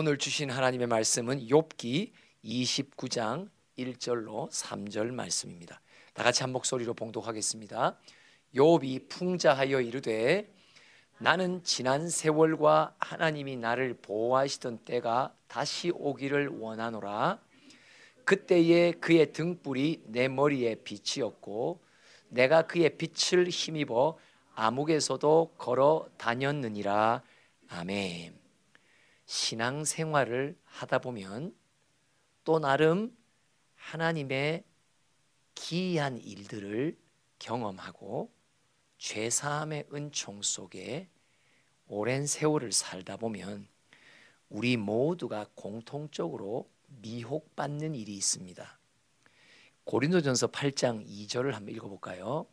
오늘 주신 하나님의 말씀은 욥기 29장 1절로 3절 말씀입니다. 다 같이 한 목소리로 봉독하겠습니다. 욥이 풍자하여 이르되 나는 지난 세월과 하나님이 나를 보호하시던 때가 다시 오기를 원하노라. 그때에 그의 등불이 내 머리에 빛이었고 내가 그의 빛을 힘입어 암흑에서도 걸어 다녔느니라. 아멘. 신앙생활을 하다 보면 또 나름 하나님의 기이한 일들을 경험하고 죄사함의 은총 속에 오랜 세월을 살다 보면 우리 모두가 공통적으로 미혹받는 일이 있습니다. 고린도전서 8장 2절을 한번 읽어볼까요?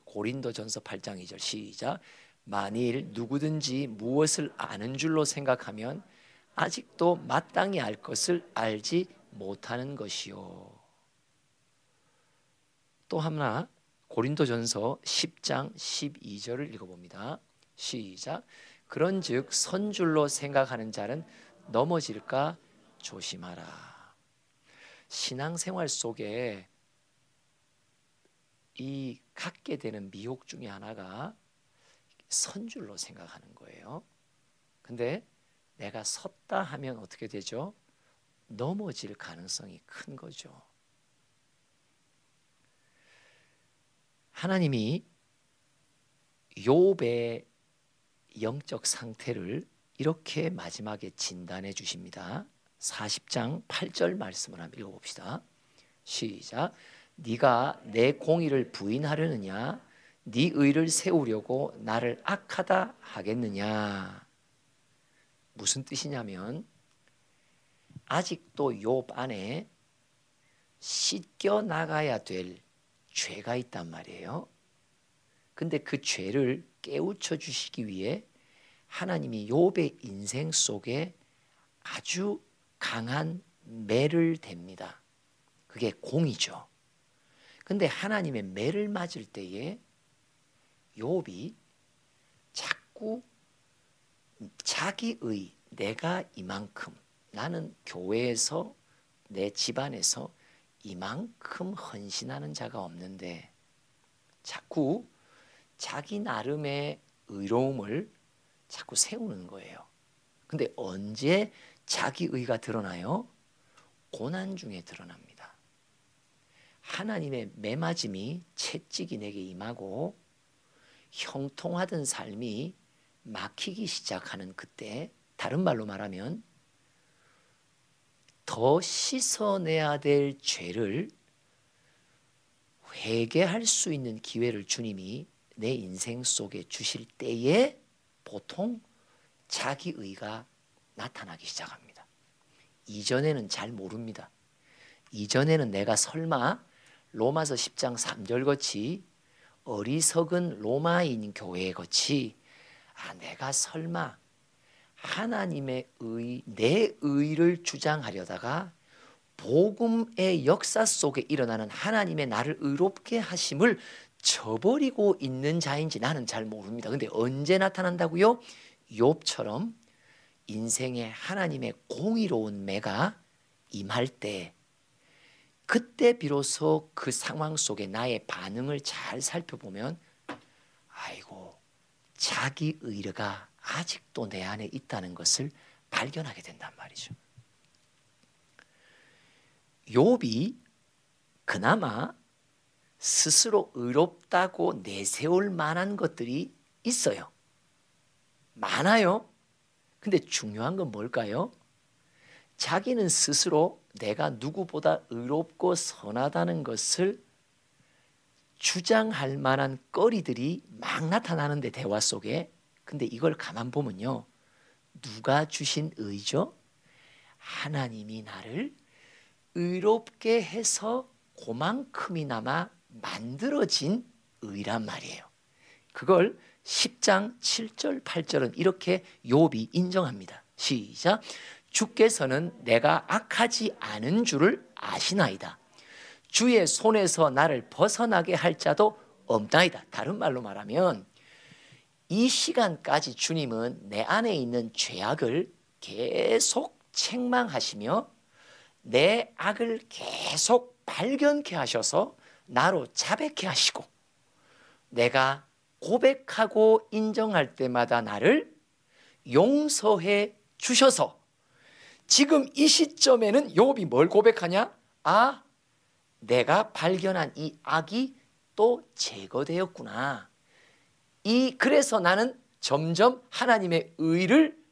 고린도전서 8장 2절 시작. 만일 누구든지 무엇을 아는 줄로 생각하면 아직도 마땅히 알 것을 알지 못하는 것이요. 또 하나 고린도전서 10장 12절을 읽어봅니다. 시작. 그런즉 선줄로 생각하는 자는 넘어질까 조심하라. 신앙생활 속에 이 갖게 되는 미혹 중에 하나가 선줄로 생각하는 거예요. 근데 내가 섰다 하면 어떻게 되죠? 넘어질 가능성이 큰 거죠. 하나님이 욥의 영적 상태를 이렇게 마지막에 진단해 주십니다. 40장 8절 말씀을 한번 읽어봅시다. 시작. 네가 내 공의를 부인하려느냐? 네 의를 세우려고 나를 악하다 하겠느냐? 무슨 뜻이냐면 아직도 욥 안에 씻겨 나가야 될 죄가 있단 말이에요. 근데 그 죄를 깨우쳐 주시기 위해 하나님이 욥의 인생 속에 아주 강한 매를 댑니다. 그게 공이죠. 근데 하나님의 매를 맞을 때에 욥이 자꾸 자기의 내가 이만큼, 나는 교회에서 내 집안에서 이만큼 헌신하는 자가 없는데 자꾸 자기 나름의 의로움을 자꾸 세우는 거예요. 근데 언제 자기의가 드러나요? 고난 중에 드러납니다. 하나님의 매맞음이 채찍이 내게 임하고 형통하던 삶이 막히기 시작하는 그때, 다른 말로 말하면 더 씻어내야 될 죄를 회개할 수 있는 기회를 주님이 내 인생 속에 주실 때에 보통 자기의가 나타나기 시작합니다. 이전에는 잘 모릅니다. 이전에는 내가 설마 로마서 10장 3절 같이 어리석은 로마인 교회 같이 내가 설마 하나님의 의, 내 의를 주장하려다가 복음의 역사 속에 일어나는 하나님의 나를 의롭게 하심을 저버리고 있는 자인지 나는 잘 모릅니다. 근데 언제 나타난다고요? 욥처럼 인생에 하나님의 공의로운 매가 임할 때, 그때 비로소 그 상황 속에 나의 반응을 잘 살펴보면 아이고, 자기 의가 아직도 내 안에 있다는 것을 발견하게 된단 말이죠. 욥이 그나마 스스로 의롭다고 내세울 만한 것들이 있어요. 많아요. 근데 중요한 건 뭘까요? 자기는 스스로 내가 누구보다 의롭고 선하다는 것을 주장할 만한 거리들이 막 나타나는데, 대화 속에. 근데 이걸 가만 보면요, 누가 주신 의죠? 하나님이 나를 의롭게 해서 그만큼이나마 만들어진 의란 말이에요. 그걸 10장 7절 8절은 이렇게 욥이 인정합니다. 시작. 주께서는 내가 악하지 않은 줄을 아시나이다. 주의 손에서 나를 벗어나게 할 자도 없나이다. 다른 말로 말하면 이 시간까지 주님은 내 안에 있는 죄악을 계속 책망하시며 내 악을 계속 발견케 하셔서 나로 자백케 하시고 내가 고백하고 인정할 때마다 나를 용서해 주셔서 지금 이 시점에는 욥이 뭘 고백하냐? 아, 내가 발견한 이 악이 또 제거되었구나. 그래서 나는 점점 하나님의 의를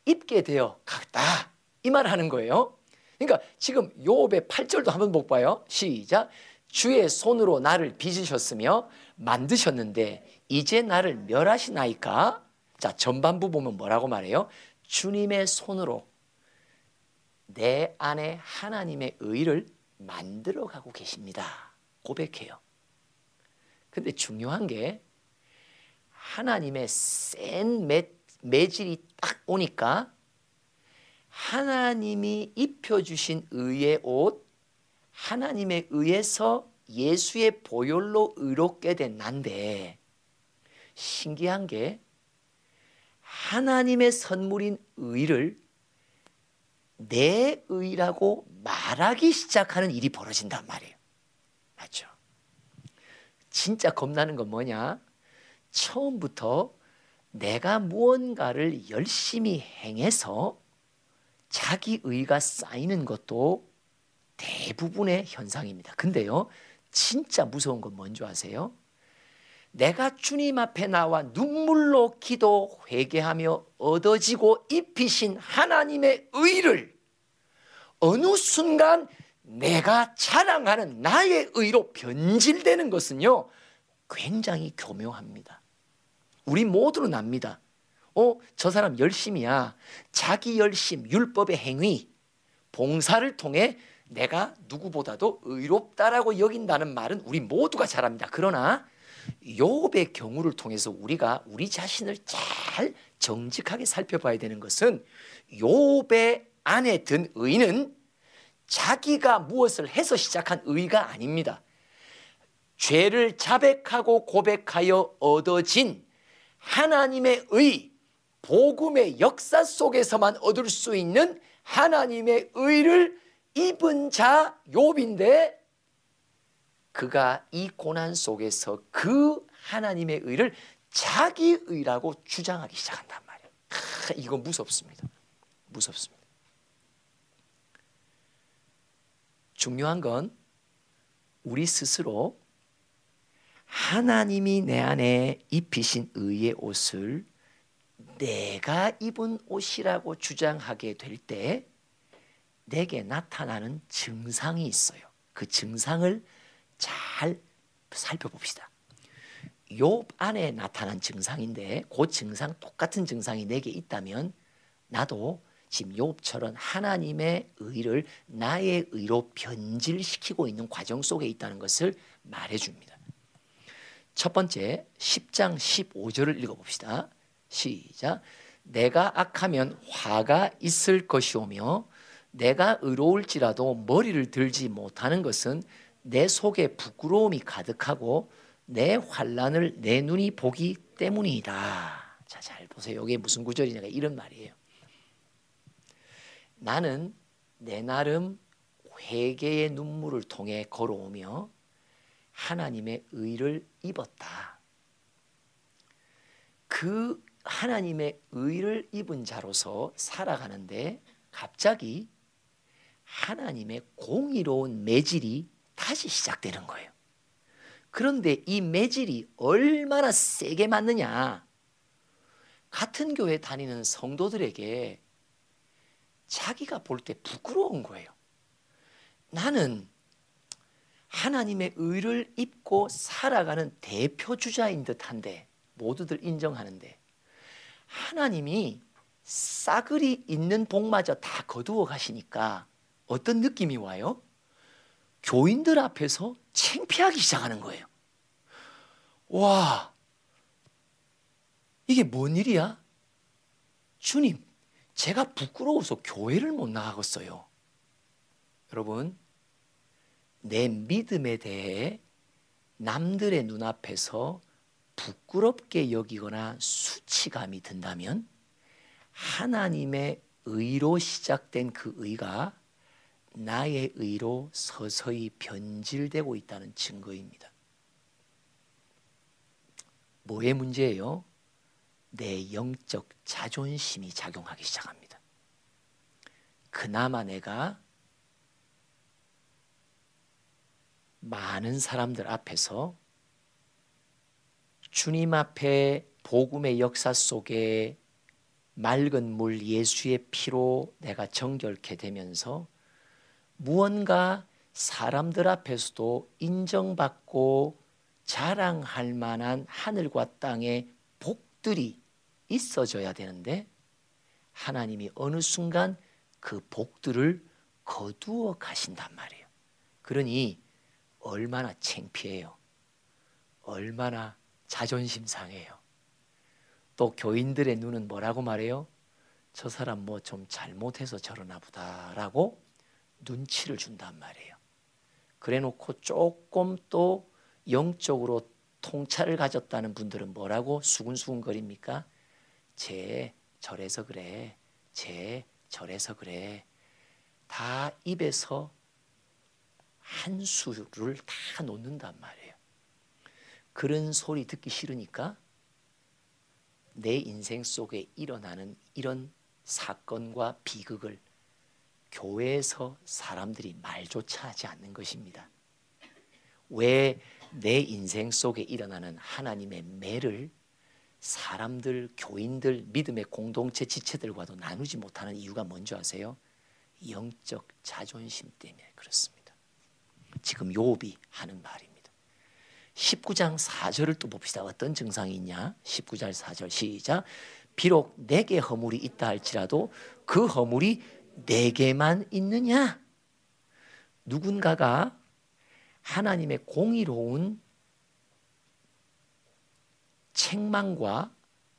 입게 되어 갔다. 이 말을 하는 거예요. 그러니까 지금 욥의 8절도 한번 못 봐요. 시작. 주의 손으로 나를 빚으셨으며 만드셨는데 이제 나를 멸하시나이까? 자, 전반부 보면 뭐라고 말해요? 주님의 손으로 내 안에 하나님의 의를 만들어가고 계십니다. 고백해요. 근데 중요한 게 하나님의 센 매질이 딱 오니까 하나님이 입혀주신 의의 옷, 하나님에 의해서 예수의 보혈로 의롭게 된 난데 신기한 게 하나님의 선물인 의를 내 의라고 말하기 시작하는 일이 벌어진단 말이에요. 맞죠? 진짜 겁나는 건 뭐냐? 처음부터 내가 무언가를 열심히 행해서 자기 의가 쌓이는 것도 대부분의 현상입니다. 근데요, 진짜 무서운 건 뭔지 아세요? 내가 주님 앞에 나와 눈물로 기도 회개하며 얻어지고 입히신 하나님의 의를 어느 순간 내가 자랑하는 나의 의로 변질되는 것은요, 굉장히 교묘합니다. 우리 모두는 압니다. 저 사람 열심이야. 자기 열심, 율법의 행위, 봉사를 통해 내가 누구보다도 의롭다라고 여긴다는 말은 우리 모두가 잘 압니다. 그러나 욥의 경우를 통해서 우리가 우리 자신을 잘 정직하게 살펴봐야 되는 것은 욥의 안에 든 의는 자기가 무엇을 해서 시작한 의가 아닙니다. 죄를 자백하고 고백하여 얻어진 하나님의 의, 복음의 역사 속에서만 얻을 수 있는 하나님의 의를 입은 자 욥인데 그가 이 고난 속에서 그 하나님의 의를 자기 의라고 주장하기 시작한단 말이에요. 이거 무섭습니다. 무섭습니다. 중요한 건 우리 스스로 하나님이 내 안에 입히신 의의 옷을 내가 입은 옷이라고 주장하게 될 때 내게 나타나는 증상이 있어요. 그 증상을 잘 살펴봅시다. 욥 안에 나타난 증상인데 그 증상, 똑같은 증상이 내게 있다면 나도 지금 욥처럼 하나님의 의를 나의 의로 변질시키고 있는 과정 속에 있다는 것을 말해줍니다. 첫 번째 10장 15절을 읽어봅시다. 시작. 내가 악하면 화가 있을 것이오며 내가 의로울지라도 머리를 들지 못하는 것은 내 속에 부끄러움이 가득하고 내 환난을 내 눈이 보기 때문이다. 자, 잘 보세요. 이게 무슨 구절이냐 이런 말이에요. 나는 내 나름 회개의 눈물을 통해 걸어오며 하나님의 의를 입었다. 그 하나님의 의를 입은 자로서 살아가는데 갑자기 하나님의 공의로운 매질이 다시 시작되는 거예요. 그런데 이 매질이 얼마나 세게 맞느냐? 같은 교회 다니는 성도들에게 자기가 볼 때 부끄러운 거예요. 나는 하나님의 의를 입고 살아가는 대표주자인 듯한데 모두들 인정하는데 하나님이 싸그리 있는 복마저 다 거두어 가시니까 어떤 느낌이 와요? 교인들 앞에서 창피하기 시작하는 거예요. 와, 이게 뭔 일이야? 주님, 제가 부끄러워서 교회를 못 나가겠어요. 여러분, 내 믿음에 대해 남들의 눈앞에서 부끄럽게 여기거나 수치감이 든다면 하나님의 의로 시작된 그 의가 나의 의로 서서히 변질되고 있다는 증거입니다. 뭐의 문제예요? 내 영적 자존심이 작용하기 시작합니다. 그나마 내가 많은 사람들 앞에서 주님 앞에 복음의 역사 속에 맑은 물 예수의 피로 내가 정결케 되면서 무언가 사람들 앞에서도 인정받고 자랑할 만한 하늘과 땅의 복들이 있어져야 되는데 하나님이 어느 순간 그 복들을 거두어 가신단 말이에요. 그러니 얼마나 창피해요. 얼마나 자존심 상해요. 또 교인들의 눈은 뭐라고 말해요? 저 사람 뭐 좀 잘못해서 저러나 보다라고 눈치를 준단 말이에요. 그래 놓고 조금 또 영적으로 통찰을 가졌다는 분들은 뭐라고 수근수근거립니까? 쟤 저래서 그래. 쟤 저래서 그래. 다 입에서 한 수를 다 놓는단 말이에요. 그런 소리 듣기 싫으니까 내 인생 속에 일어나는 이런 사건과 비극을 교회에서 사람들이 말조차 하지 않는 것입니다. 왜 내 인생 속에 일어나는 하나님의 매를 사람들, 교인들, 믿음의 공동체 지체들과도 나누지 못하는 이유가 뭔지 아세요? 영적 자존심 때문에 그렇습니다. 지금 욥이 하는 말입니다. 19장 4절을 또 봅시다. 어떤 증상이 있냐? 19장 4절 시작. 비록 내게 허물이 있다 할지라도 그 허물이 내게만 있느냐? 누군가가 하나님의 공의로운 책망과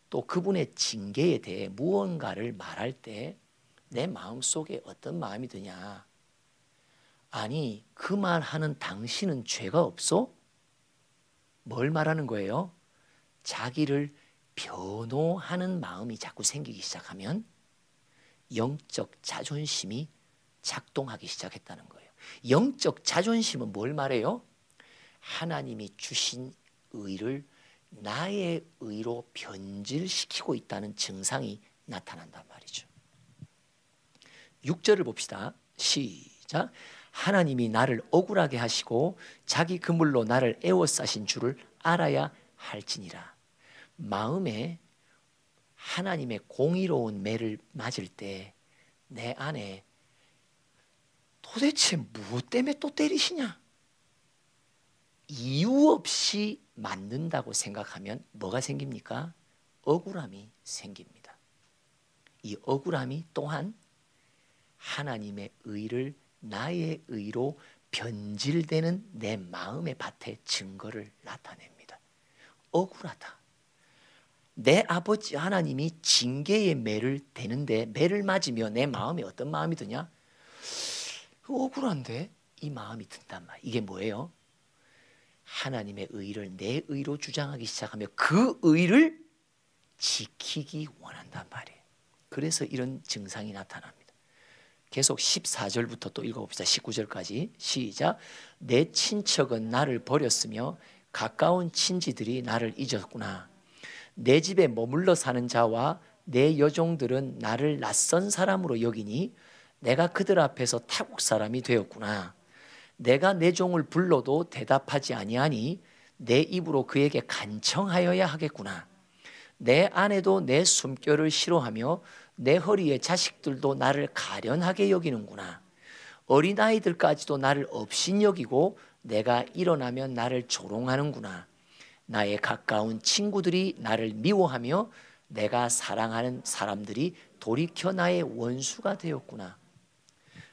또 그분의 징계에 대해 무언가를 말할 때 내 마음속에 어떤 마음이 드냐? 아니, 그 말하는 당신은 죄가 없어? 뭘 말하는 거예요? 자기를 변호하는 마음이 자꾸 생기기 시작하면 영적 자존심이 작동하기 시작했다는 거예요. 영적 자존심은 뭘 말해요? 하나님이 주신 의를 나의 의로 변질시키고 있다는 증상이 나타난단 말이죠. 6절을 봅시다. 시작. 하나님이 나를 억울하게 하시고 자기 그물로 나를 에워싸신 줄을 알아야 할지니라. 마음에 하나님의 공의로운 매를 맞을 때 내 안에 도대체 무엇 때문에 또 때리시냐? 이유 없이 맞는다고 생각하면 뭐가 생깁니까? 억울함이 생깁니다. 이 억울함이 또한 하나님의 의를 나의 의로 변질되는 내 마음의 밭의 증거를 나타냅니다. 억울하다. 내 아버지 하나님이 징계의 매를 대는데 매를 맞으며 내 마음에 어떤 마음이 드냐? 억울한데 이 마음이 든단 말이에요. 이게 뭐예요? 하나님의 의를 내 의로 주장하기 시작하며 그 의를 지키기 원한단 말이에요. 그래서 이런 증상이 나타납니다. 계속 14절부터 또 읽어봅시다. 19절까지 시작. 내 친척은 나를 버렸으며 가까운 친지들이 나를 잊었구나. 내 집에 머물러 사는 자와 내 여종들은 나를 낯선 사람으로 여기니 내가 그들 앞에서 타국 사람이 되었구나. 내가 내 종을 불러도 대답하지 아니하니 내 입으로 그에게 간청하여야 하겠구나. 내 아내도 내 숨결을 싫어하며 내 허리에 자식들도 나를 가련하게 여기는구나. 어린아이들까지도 나를 업신여기고 내가 일어나면 나를 조롱하는구나. 나의 가까운 친구들이 나를 미워하며 내가 사랑하는 사람들이 돌이켜 나의 원수가 되었구나.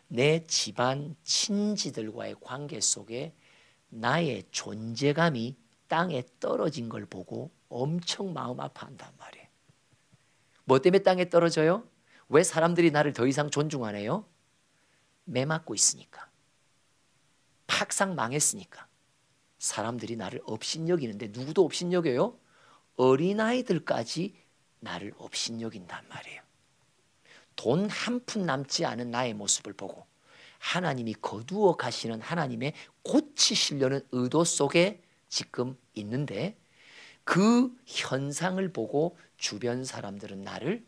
내 집안 친지들과의 관계 속에 나의 존재감이 땅에 떨어진 걸 보고 엄청 마음 아파한단 말이에요. 뭐 때문에 땅에 떨어져요? 왜 사람들이 나를 더 이상 존중 안 해요? 매 맞고 있으니까. 팍상 망했으니까. 사람들이 나를 업신여기는데 누구도 업신여겨요? 어린아이들까지 나를 업신여긴단 말이에요. 돈 한 푼 남지 않은 나의 모습을 보고 하나님이 거두어 가시는 하나님의 고치시려는 의도 속에 지금 있는데, 그 현상을 보고 주변 사람들은 나를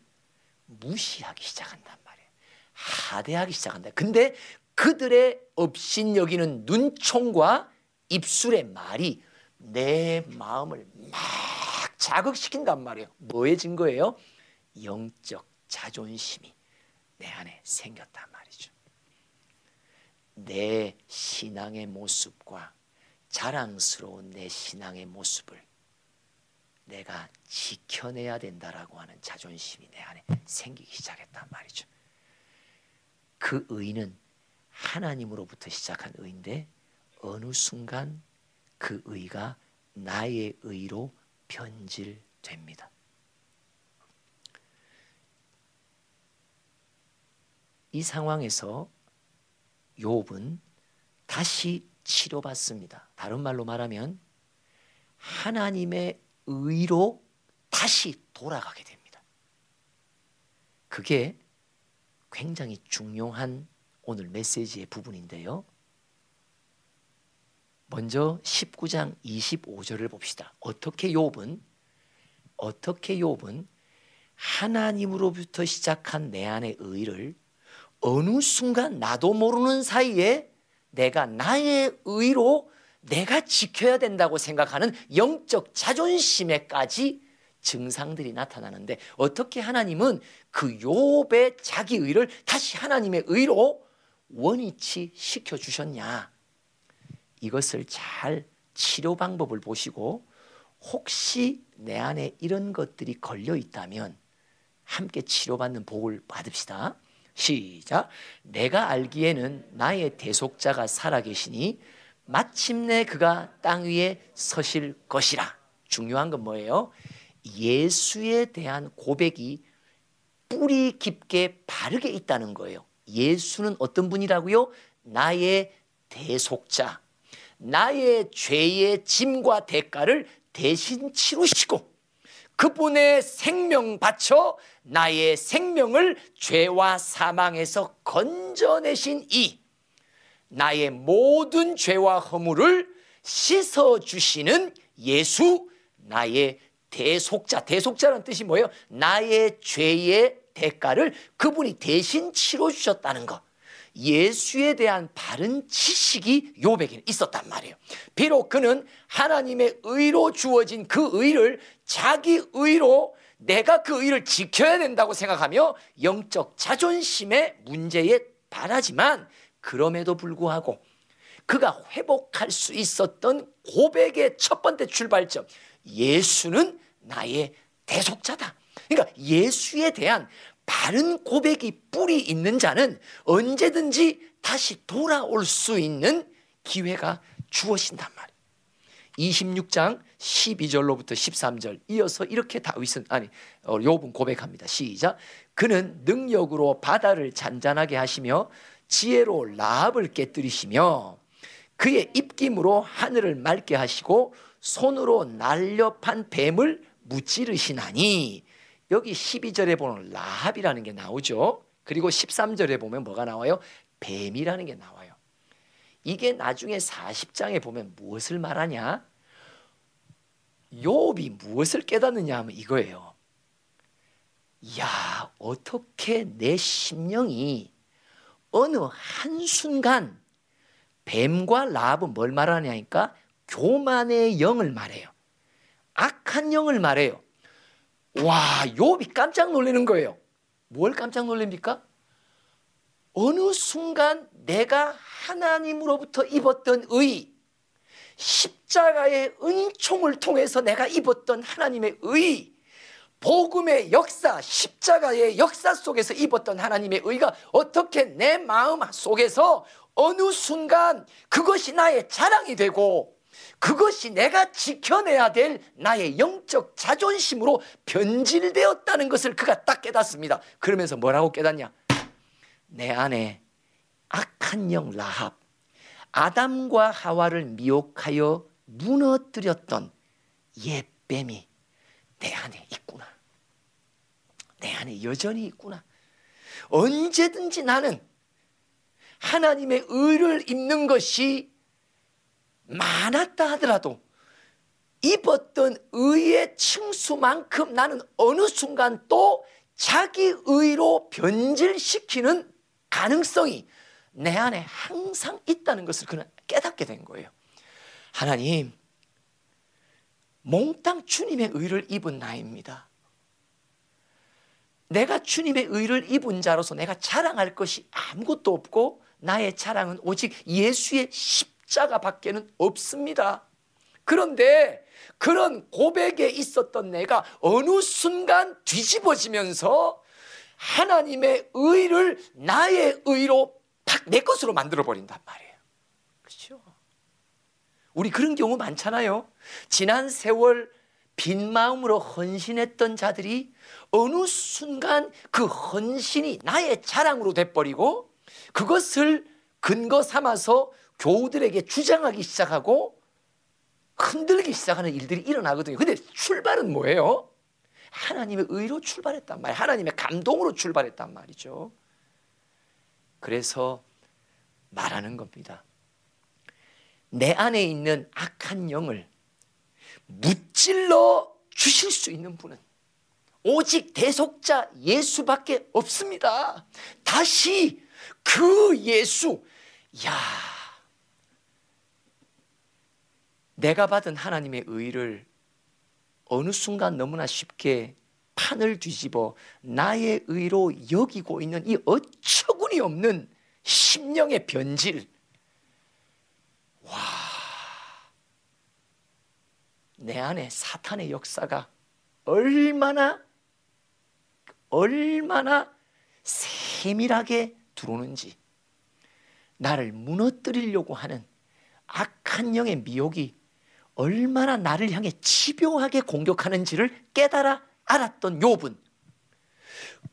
무시하기 시작한단 말이에요. 하대하기 시작한다. 근데 그들의 업신여기는 눈총과 입술의 말이 내 마음을 막 자극시킨단 말이에요. 뭐의 증거예요? 영적 자존심이 내 안에 생겼단 말이죠. 내 신앙의 모습과 자랑스러운 내 신앙의 모습을 내가 지켜내야 된다라고 하는 자존심이 내 안에 생기기 시작했단 말이죠. 그 의는 하나님으로부터 시작한 의인데 어느 순간 그 의가 나의 의로 변질됩니다. 이 상황에서 욥은 다시 치료받습니다. 다른 말로 말하면 하나님의 의로 다시 돌아가게 됩니다. 그게 굉장히 중요한 오늘 메시지의 부분인데요. 먼저 19장 25절을 봅시다. 어떻게 욥은 하나님으로부터 시작한 내 안의 의를 어느 순간 나도 모르는 사이에 내가 나의 의로 내가 지켜야 된다고 생각하는 영적 자존심에까지 증상들이 나타나는데, 어떻게 하나님은 그 욥의 자기 의를 다시 하나님의 의로 원위치 시켜주셨냐. 이것을 잘 치료 방법을 보시고 혹시 내 안에 이런 것들이 걸려 있다면 함께 치료받는 복을 받읍시다. 시작. 내가 알기에는 나의 대속자가 살아계시니 마침내 그가 땅 위에 서실 것이라. 중요한 건 뭐예요? 예수에 대한 고백이 뿌리 깊게 바르게 있다는 거예요. 예수는 어떤 분이라고요? 나의 대속자, 나의 죄의 짐과 대가를 대신 치루시고 그분의 생명 바쳐 나의 생명을 죄와 사망에서 건져내신 이 나의 모든 죄와 허물을 씻어주시는 예수, 나의 대속자. 대속자라는 뜻이 뭐예요? 나의 죄의 대가를 그분이 대신 치러주셨다는 것. 예수에 대한 바른 지식이 욥에게는 있었단 말이에요. 비록 그는 하나님의 의로 주어진 그 의를 자기 의로 내가 그 의를 지켜야 된다고 생각하며 영적 자존심의 문제에 반하지만, 그럼에도 불구하고 그가 회복할 수 있었던 고백의 첫 번째 출발점, 예수는 나의 대속자다. 그러니까 예수에 대한 바른 고백이 뿌리 있는 자는 언제든지 다시 돌아올 수 있는 기회가 주어진단 말이에요. 26장 12절로부터 13절 이어서 이렇게 욥은 고백합니다. 시작. 그는 능력으로 바다를 잔잔하게 하시며 지혜로 라합을 깨뜨리시며 그의 입김으로 하늘을 맑게 하시고 손으로 날렵한 뱀을 무찌르시나니. 여기 12절에 보면 라합이라는 게 나오죠. 그리고 13절에 보면 뭐가 나와요? 뱀이라는 게 나와요. 이게 나중에 40장에 보면 무엇을 말하냐? 욥이 무엇을 깨닫느냐 하면 이거예요. 야, 어떻게 내 심령이 어느 한순간 뱀과 라합은 뭘 말하냐니까 교만의 영을 말해요. 악한 영을 말해요. 와, 욥이 깜짝 놀라는 거예요. 뭘 깜짝 놀랍니까? 어느 순간 내가 하나님으로부터 입었던 의, 십자가의 은총을 통해서 내가 입었던 하나님의 의, 복음의 역사, 십자가의 역사 속에서 입었던 하나님의 의가 어떻게 내 마음 속에서 어느 순간 그것이 나의 자랑이 되고 그것이 내가 지켜내야 될 나의 영적 자존심으로 변질되었다는 것을 그가 딱 깨닫습니다. 그러면서 뭐라고 깨닫냐? 내 안에 악한 영 라합, 아담과 하와를 미혹하여 무너뜨렸던 옛 뱀이 내 안에 있구나. 내 안에 여전히 있구나. 언제든지 나는 하나님의 의를 입는 것이 많았다 하더라도 입었던 의의 층수만큼 나는 어느 순간 또 자기 의로 변질시키는 가능성이 내 안에 항상 있다는 것을 그는 깨닫게 된 거예요. 하나님, 몽땅 주님의 의를 입은 나입니다. 내가 주님의 의를 입은 자로서 내가 자랑할 것이 아무것도 없고 나의 자랑은 오직 예수의 십자가밖에는 없습니다. 그런데 그런 고백에 있었던 내가 어느 순간 뒤집어지면서 하나님의 의를 나의 의로 팍 내 것으로 만들어 버린단 말이에요. 그렇죠? 우리 그런 경우 많잖아요. 지난 세월 빈 마음으로 헌신했던 자들이 어느 순간 그 헌신이 나의 자랑으로 돼버리고 그것을 근거 삼아서 교우들에게 주장하기 시작하고 흔들기 시작하는 일들이 일어나거든요. 근데 출발은 뭐예요? 하나님의 의로 출발했단 말이에요. 하나님의 감동으로 출발했단 말이죠. 그래서 말하는 겁니다. 내 안에 있는 악한 영을 무찔러 주실 수 있는 분은 오직 대속자 예수밖에 없습니다. 다시 그 예수, 내가 받은 하나님의 의를 어느 순간 너무나 쉽게 판을 뒤집어 나의 의로 여기고 있는 이 어처구니 없는 심령의 변질. 내 안에 사탄의 역사가 얼마나 세밀하게 들어오는지, 나를 무너뜨리려고 하는 악한 영의 미혹이 얼마나 나를 향해 집요하게 공격하는지를 깨달아 알았던 욥은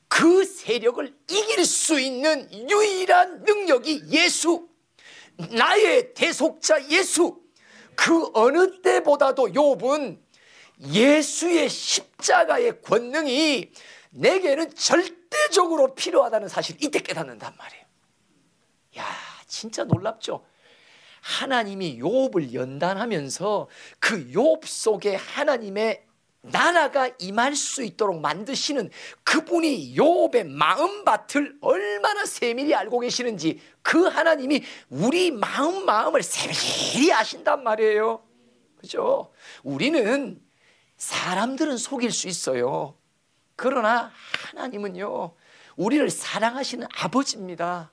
그 세력을 이길 수 있는 유일한 능력이 예수, 나의 대속자 예수. 그 어느 때보다도 욥은 예수의 십자가의 권능이 내게는 절대적으로 필요하다는 사실을 이때 깨닫는단 말이에요. 진짜 놀랍죠? 하나님이 욥을 연단하면서 그 욥 속에 하나님의 나라가 임할 수 있도록 만드시는 그분이 욥의 마음밭을 얼마나 세밀히 알고 계시는지 그 하나님이 우리 마음을 세밀히 아신단 말이에요. 그죠? 우리는 사람들은 속일 수 있어요. 그러나 하나님은요, 우리를 사랑하시는 아버지입니다.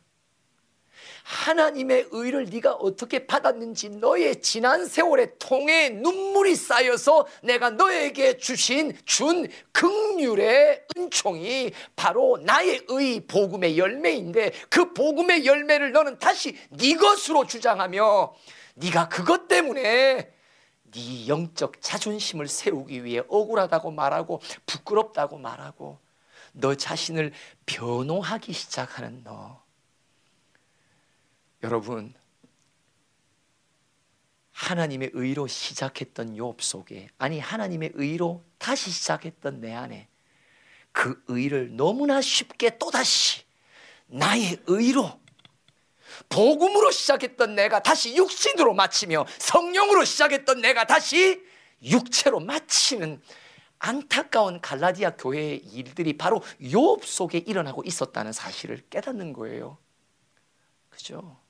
하나님의 의를 네가 어떻게 받았는지 너의 지난 세월의 통에 눈물이 쌓여서 내가 너에게 준 긍휼의 은총이 바로 나의 의 복음의 열매인데, 그 복음의 열매를 너는 다시 네 것으로 주장하며 네가 그것 때문에 네 영적 자존심을 세우기 위해 억울하다고 말하고 부끄럽다고 말하고 너 자신을 변호하기 시작하는 너. 여러분, 하나님의 의로 시작했던 욥 속에, 아니 하나님의 의로 다시 시작했던 내 안에 그 의를 너무나 쉽게 또다시 나의 의로, 복음으로 시작했던 내가 다시 육신으로 마치며 성령으로 시작했던 내가 다시 육체로 마치는 안타까운 갈라디아 교회의 일들이 바로 욥 속에 일어나고 있었다는 사실을 깨닫는 거예요. 그죠?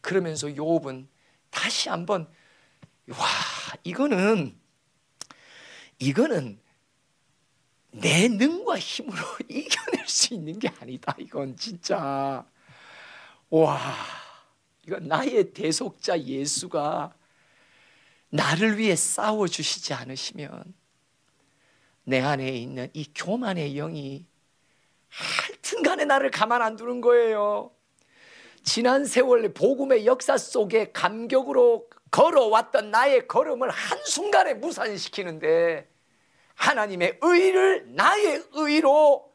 그러면서 욥은 다시 한번 이거는 내 능과 힘으로 이겨낼 수 있는 게 아니다. 이건 진짜 이건 나의 대속자 예수가 나를 위해 싸워주시지 않으시면 내 안에 있는 이 교만의 영이 하여튼간에 나를 가만 안 두는 거예요. 지난 세월 복음의 역사 속에 감격으로 걸어왔던 나의 걸음을 한순간에 무산시키는데 하나님의 의를 나의 의로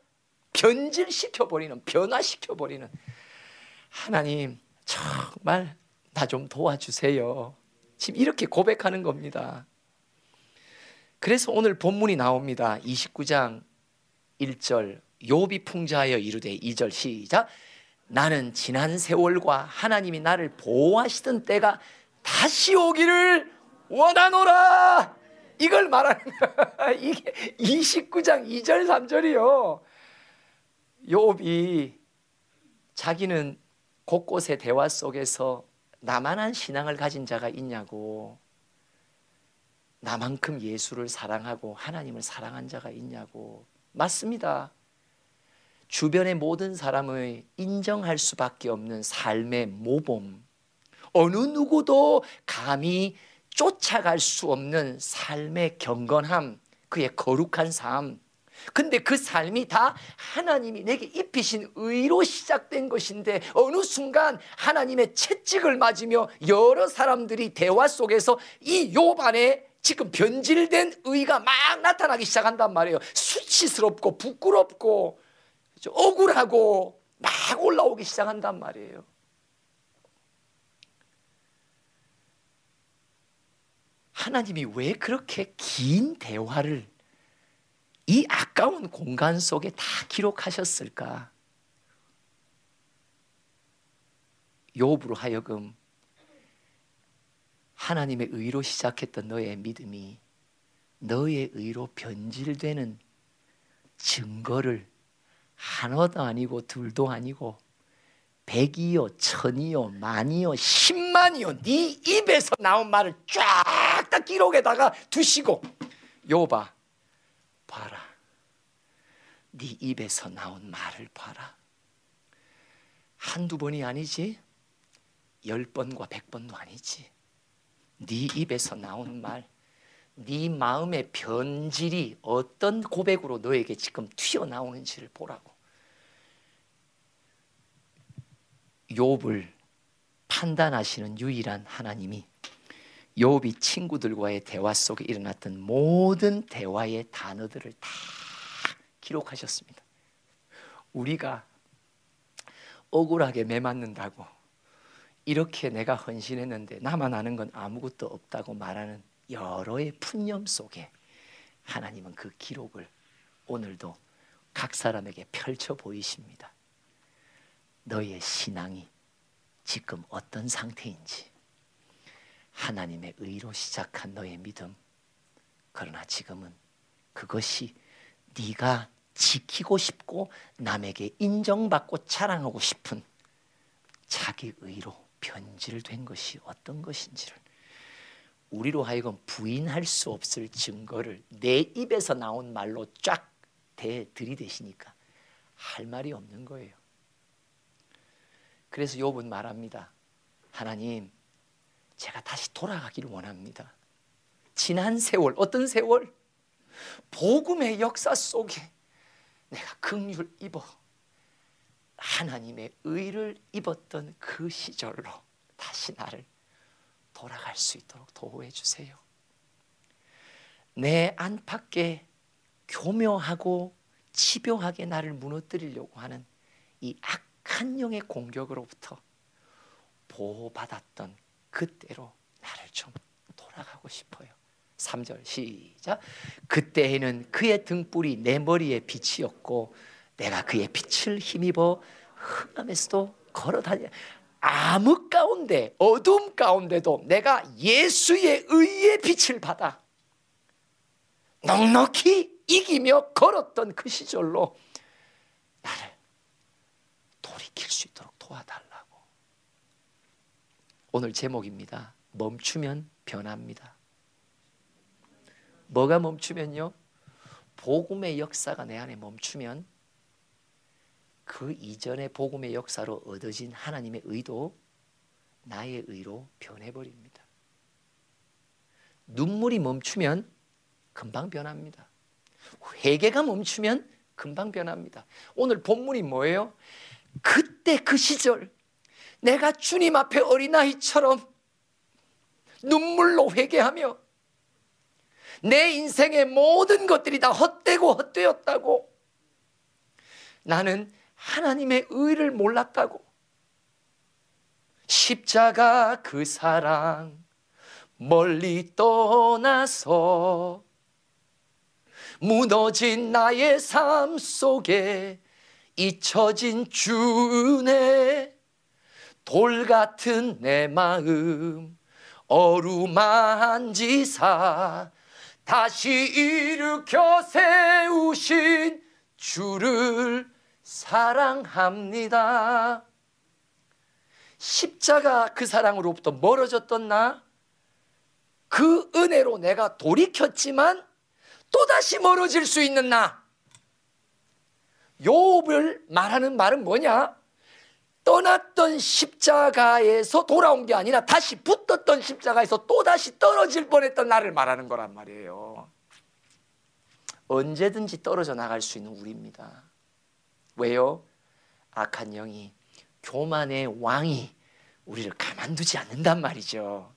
변질시켜버리는, 변화시켜버리는, 하나님 정말 나 좀 도와주세요. 지금 이렇게 고백하는 겁니다. 그래서 오늘 본문이 나옵니다. 29장 1절 욥이 풍자하여 이르되 2절 시작. 나는 지난 세월과 하나님이 나를 보호하시던 때가 다시 오기를 원하노라. 이걸 말하는 거야. 이게 29장 2절 3절이요. 욥이 자기는 곳곳의 대화 속에서 나만한 신앙을 가진 자가 있냐고, 나만큼 예수를 사랑하고 하나님을 사랑한 자가 있냐고. 맞습니다. 주변의 모든 사람을 인정할 수밖에 없는 삶의 모범, 어느 누구도 감히 쫓아갈 수 없는 삶의 경건함, 그의 거룩한 삶. 근데 그 삶이 다 하나님이 내게 입히신 의로 시작된 것인데 어느 순간 하나님의 채찍을 맞으며 여러 사람들이 대화 속에서 이 욥 안에 지금 변질된 의가 막 나타나기 시작한단 말이에요. 수치스럽고 부끄럽고 억울하고 막 올라오기 시작한단 말이에요. 하나님이 왜 그렇게 긴 대화를 이 아까운 공간 속에 다 기록하셨을까? 욥으로 하여금 하나님의 의로 시작했던 너의 믿음이 너의 의로 변질되는 증거를 하나도 아니고 둘도 아니고 백이요 천이요 만이요 10만이요 네 입에서 나온 말을 쫙 다 기록에다가 두시고 욥아 봐라, 네 입에서 나온 말을 봐라. 한두 번이 아니지 10번과 100번도 아니지. 네 입에서 나온 말, 네 마음의 변질이 어떤 고백으로 너에게 지금 튀어나오는지를 보라고. 욥을 판단하시는 유일한 하나님이 욥이 친구들과의 대화 속에 일어났던 모든 대화의 단어들을 다 기록하셨습니다. 우리가 억울하게 매맞는다고 이렇게 내가 헌신했는데 나만 아는 건 아무것도 없다고 말하는 여러의 푸념 속에 하나님은 그 기록을 오늘도 각 사람에게 펼쳐 보이십니다. 너의 신앙이 지금 어떤 상태인지, 하나님의 의로 시작한 너의 믿음, 그러나 지금은 그것이 네가 지키고 싶고 남에게 인정받고 자랑하고 싶은 자기 의로 변질된 것이 어떤 것인지를 우리로 하여금 부인할 수 없을 증거를 내 입에서 나온 말로 쫙 들이대시니까 할 말이 없는 거예요. 그래서 욥은 말합니다. 하나님, 제가 다시 돌아가기를 원합니다. 지난 세월, 어떤 세월? 복음의 역사 속에 내가 긍휼 입어 하나님의 의를 입었던 그 시절로 다시 나를 돌아갈 수 있도록 도우해 주세요. 내 안팎에 교묘하고 집요하게 나를 무너뜨리려고 하는 이 악한 영의 공격으로부터 보호받았던 그때로 나를 좀 돌아가고 싶어요. 3절 시작. 그때에는 그의 등불이 내 머리에 빛이었고 내가 그의 빛을 힘입어 흑암에서도 걸어다녀. 암흑 가운데 어둠 가운데도 내가 예수의 의의 빛을 받아 넉넉히 이기며 걸었던 그 시절로 나를 돌이킬 수 있도록 도와달라고. 오늘 제목입니다. 멈추면 변합니다. 뭐가 멈추면요? 복음의 역사가 내 안에 멈추면 그 이전의 복음의 역사로 얻어진 하나님의 의도 나의 의로 변해버립니다. 눈물이 멈추면 금방 변합니다. 회개가 멈추면 금방 변합니다. 오늘 본문이 뭐예요? 그때 그 시절 내가 주님 앞에 어린아이처럼 눈물로 회개하며 내 인생의 모든 것들이 다 헛되고 헛되었다고, 나는 하나님의 의를 몰랐다고, 십자가 그 사랑 멀리 떠나서 무너진 나의 삶 속에 잊혀진 주네. 돌 같은 내 마음 어루만지사 다시 일으켜 세우신 주를 사랑합니다. 십자가 그 사랑으로부터 멀어졌던 나, 그 은혜로 내가 돌이켰지만 또다시 멀어질 수 있는 나. 욥을 말하는 말은 뭐냐? 떠났던 십자가에서 돌아온 게 아니라 다시 붙었던 십자가에서 또다시 떨어질 뻔했던 나를 말하는 거란 말이에요. 언제든지 떨어져 나갈 수 있는 우리입니다. 왜요? 악한 영이, 교만의 왕이 우리를 가만두지 않는단 말이죠.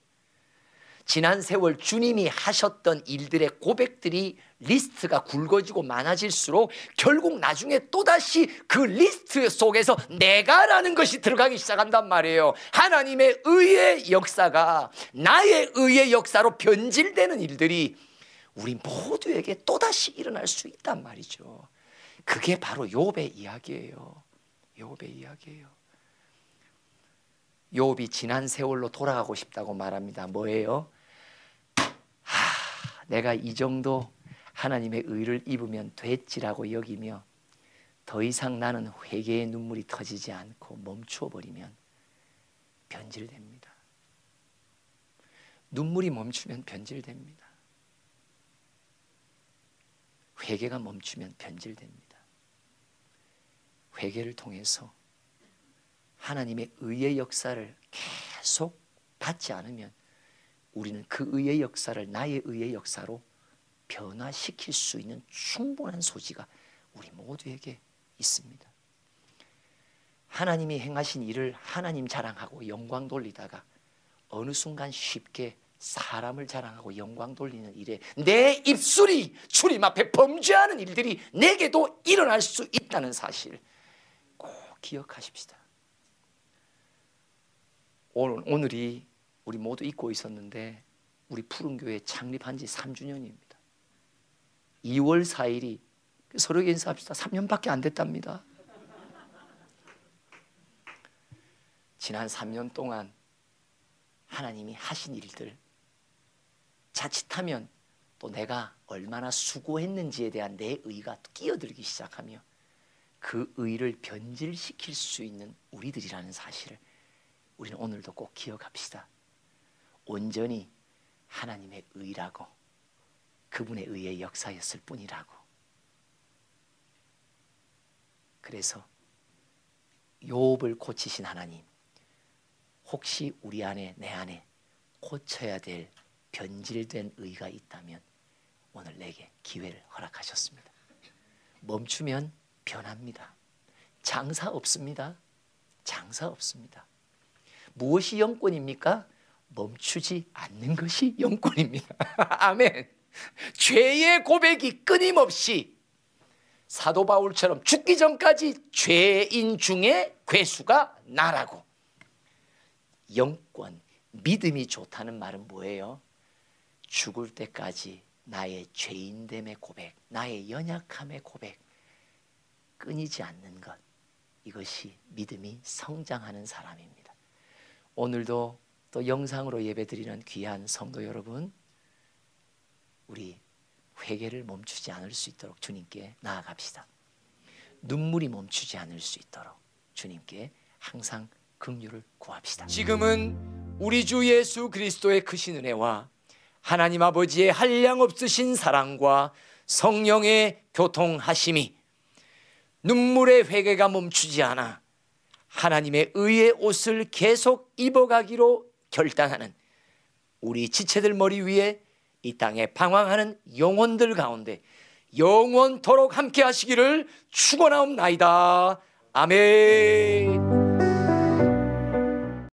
지난 세월 주님이 하셨던 일들의 고백들이 리스트가 굵어지고 많아질수록 결국 나중에 또다시 그 리스트 속에서 내가라는 것이 들어가기 시작한단 말이에요. 하나님의 의의 역사가 나의 의의 역사로 변질되는 일들이 우리 모두에게 또다시 일어날 수 있단 말이죠. 그게 바로 욥의 이야기예요. 욥의 이야기예요. 욥이 지난 세월로 돌아가고 싶다고 말합니다. 뭐예요? 내가 이 정도 하나님의 의를 입으면 됐지라고 여기며 더 이상 나는 회개의 눈물이 터지지 않고 멈추어 버리면 변질됩니다. 눈물이 멈추면 변질됩니다. 회개가 멈추면 변질됩니다. 회개를 통해서 하나님의 의의 역사를 계속 받지 않으면 우리는 그 의의 역사를 나의 의의 역사로 변화시킬 수 있는 충분한 소지가 우리 모두에게 있습니다. 하나님이 행하신 일을 하나님 자랑하고 영광 돌리다가 어느 순간 쉽게 사람을 자랑하고 영광 돌리는 일에 내 입술이 주님 앞에 범죄하는 일들이 내게도 일어날 수 있다는 사실 꼭 기억하십시다. 오늘이 우리 모두 잊고 있었는데 우리 푸른교회 창립한 지 3주년입니다. 2월 4일이 서로 인사합시다. 3년밖에 안 됐답니다. 지난 3년 동안 하나님이 하신 일들, 자칫하면 또 내가 얼마나 수고했는지에 대한 내 의가 끼어들기 시작하며 그 의를 변질시킬 수 있는 우리들이라는 사실을 우리는 오늘도 꼭 기억합시다. 온전히 하나님의 의라고, 그분의 의의 역사였을 뿐이라고. 그래서 욥을 고치신 하나님, 혹시 우리 안에, 내 안에 고쳐야 될 변질된 의가 있다면 오늘 내게 기회를 허락하셨습니다. 멈추면 변합니다. 장사 없습니다. 장사 없습니다. 무엇이 영권입니까? 멈추지 않는 것이 영권입니다. 아멘. 죄의 고백이 끊임없이 사도 바울처럼 죽기 전까지 죄인 중에 괴수가 나라고. 영권, 믿음이 좋다는 말은 뭐예요? 죽을 때까지 나의 죄인됨의 고백, 나의 연약함의 고백 끊이지 않는 것, 이것이 믿음이 성장하는 사람입니다. 오늘도 또 영상으로 예배드리는 귀한 성도 여러분, 우리 회개를 멈추지 않을 수 있도록 주님께 나아갑시다. 눈물이 멈추지 않을 수 있도록 주님께 항상 긍휼을 구합시다. 지금은 우리 주 예수 그리스도의 크신 은혜와 하나님 아버지의 한량없으신 사랑과 성령의 교통하심이 눈물의 회개가 멈추지 않아 하나님의 의의 옷을 계속 입어가기로 결단하는 우리 지체들 머리 위에 이 땅에 방황하는 영혼들 가운데 영원토록 함께 하시기를 축원하옵나이다. 아멘.